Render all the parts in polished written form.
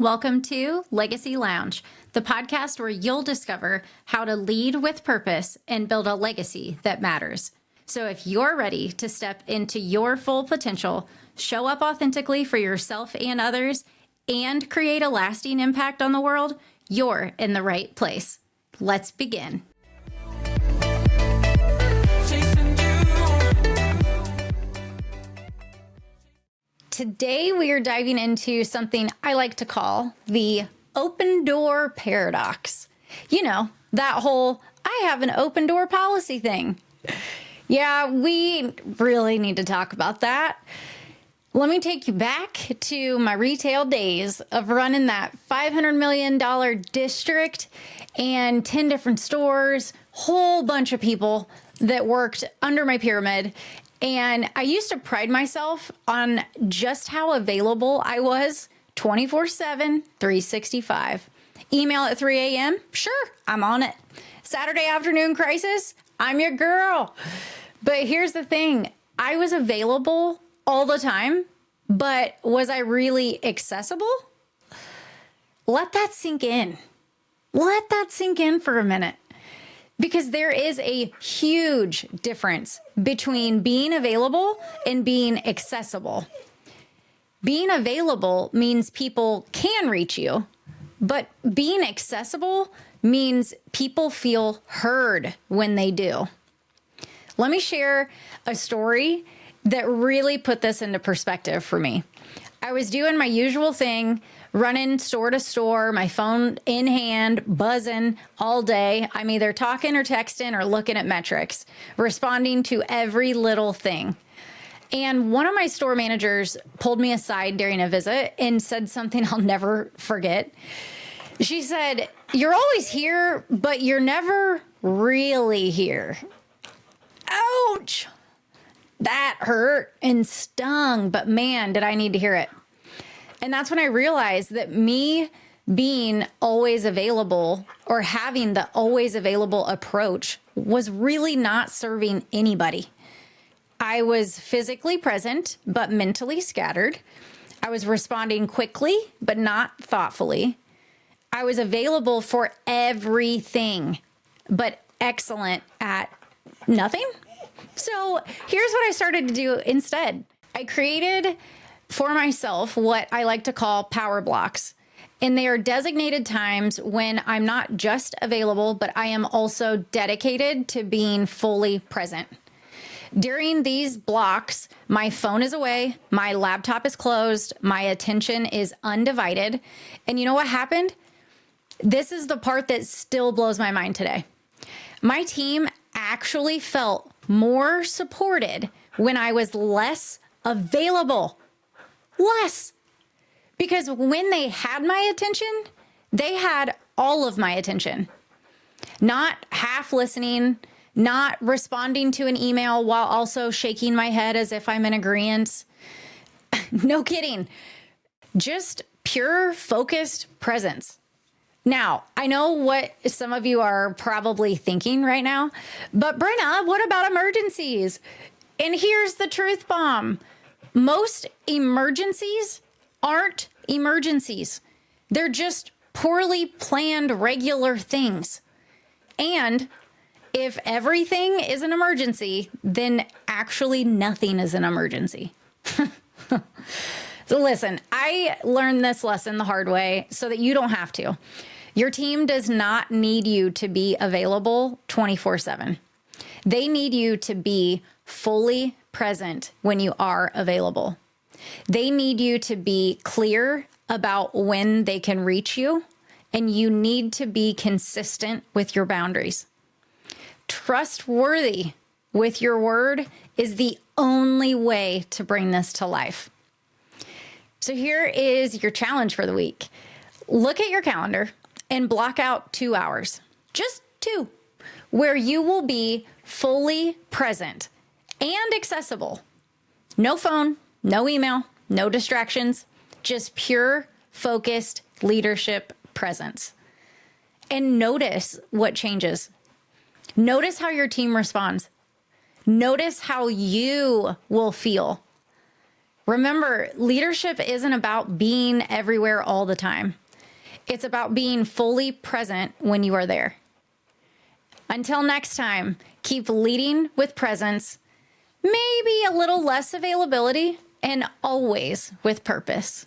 Welcome to Legacy Lounge, the podcast where you'll discover how to lead with purpose and build a legacy that matters. So if you're ready to step into your full potential, show up authentically for yourself and others, and create a lasting impact on the world, you're in the right place. Let's begin. Today, we are diving into something I like to call the open door paradox. You know, that whole, I have an open door policy thing. Yeah, we really need to talk about that. Let me take you back to my retail days of running that $500 million district and 10 different stores, whole bunch of people that worked under my pyramid. And I used to pride myself on just how available I was 24/7, 365. Email at 3 a.m. Sure, I'm on it. Saturday afternoon crisis, I'm your girl. But here's the thing. I was available all the time, but was I really accessible? Let that sink in. Let that sink in for a minute. Because there is a huge difference between being available and being accessible. Being available means people can reach you, but being accessible means people feel heard when they do. Let me share a story that really put this into perspective for me. I was doing my usual thing, running store to store, my phone in hand, buzzing all day. I'm either talking or texting or looking at metrics, responding to every little thing. And one of my store managers pulled me aside during a visit and said something I'll never forget. She said, "You're always here, but you're never really here." Ouch! That hurt and stung, but man, did I need to hear it. And that's when I realized that me being always available or having the always available approach was really not serving anybody. I was physically present, but mentally scattered. I was responding quickly, but not thoughtfully. I was available for everything, but excellent at nothing. So here's what I started to do instead. I created for myself what I like to call power blocks. And they are designated times when I'm not just available, but I am also dedicated to being fully present. During these blocks, my phone is away, my laptop is closed, my attention is undivided. And you know what happened? This is the part that still blows my mind today. My team actually felt more supported when I was less available. Less. Because when they had my attention, they had all of my attention. Not half listening, not responding to an email while also shaking my head as if I'm in agreement. No kidding. Just pure focused presence. Now, I know what some of you are probably thinking right now, but Brin'na, what about emergencies? And here's the truth bomb. Most emergencies aren't emergencies. They're just poorly planned regular things. And if everything is an emergency, then actually nothing is an emergency. So listen, I learned this lesson the hard way so that you don't have to. Your team does not need you to be available 24/7. They need you to be fully present when you are available. They need you to be clear about when they can reach you, and you need to be consistent with your boundaries. Trustworthy with your word is the only way to bring this to life. So here is your challenge for the week. Look at your calendar and block out 2 hours, just 2, where you will be fully present and accessible. No phone, no email, no distractions, just pure, focused leadership presence. And notice what changes. Notice how your team responds. Notice how you will feel. Remember, leadership isn't about being everywhere all the time. It's about being fully present when you are there. Until next time, keep leading with presence, maybe a little less availability, and always with purpose.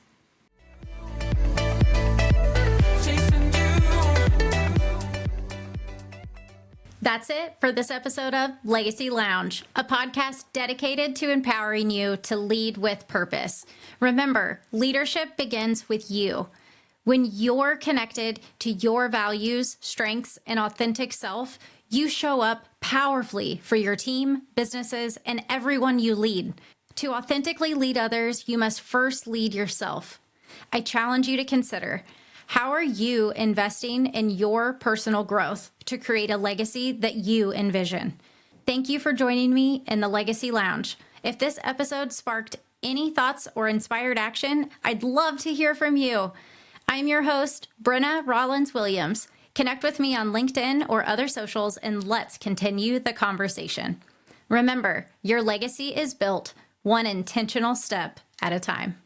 That's it for this episode of Legacy Lounge, a podcast dedicated to empowering you to lead with purpose. Remember, leadership begins with you. When you're connected to your values, strengths, and authentic self, you show up powerfully for your team, businesses, and everyone you lead. To authentically lead others, you must first lead yourself. I challenge you to consider, how are you investing in your personal growth to create a legacy that you envision? Thank you for joining me in the Legacy Lounge. If this episode sparked any thoughts or inspired action, I'd love to hear from you. I'm your host, Brin'na Rollins-Williams. Connect with me on LinkedIn or other socials, and let's continue the conversation. Remember, your legacy is built one intentional step at a time.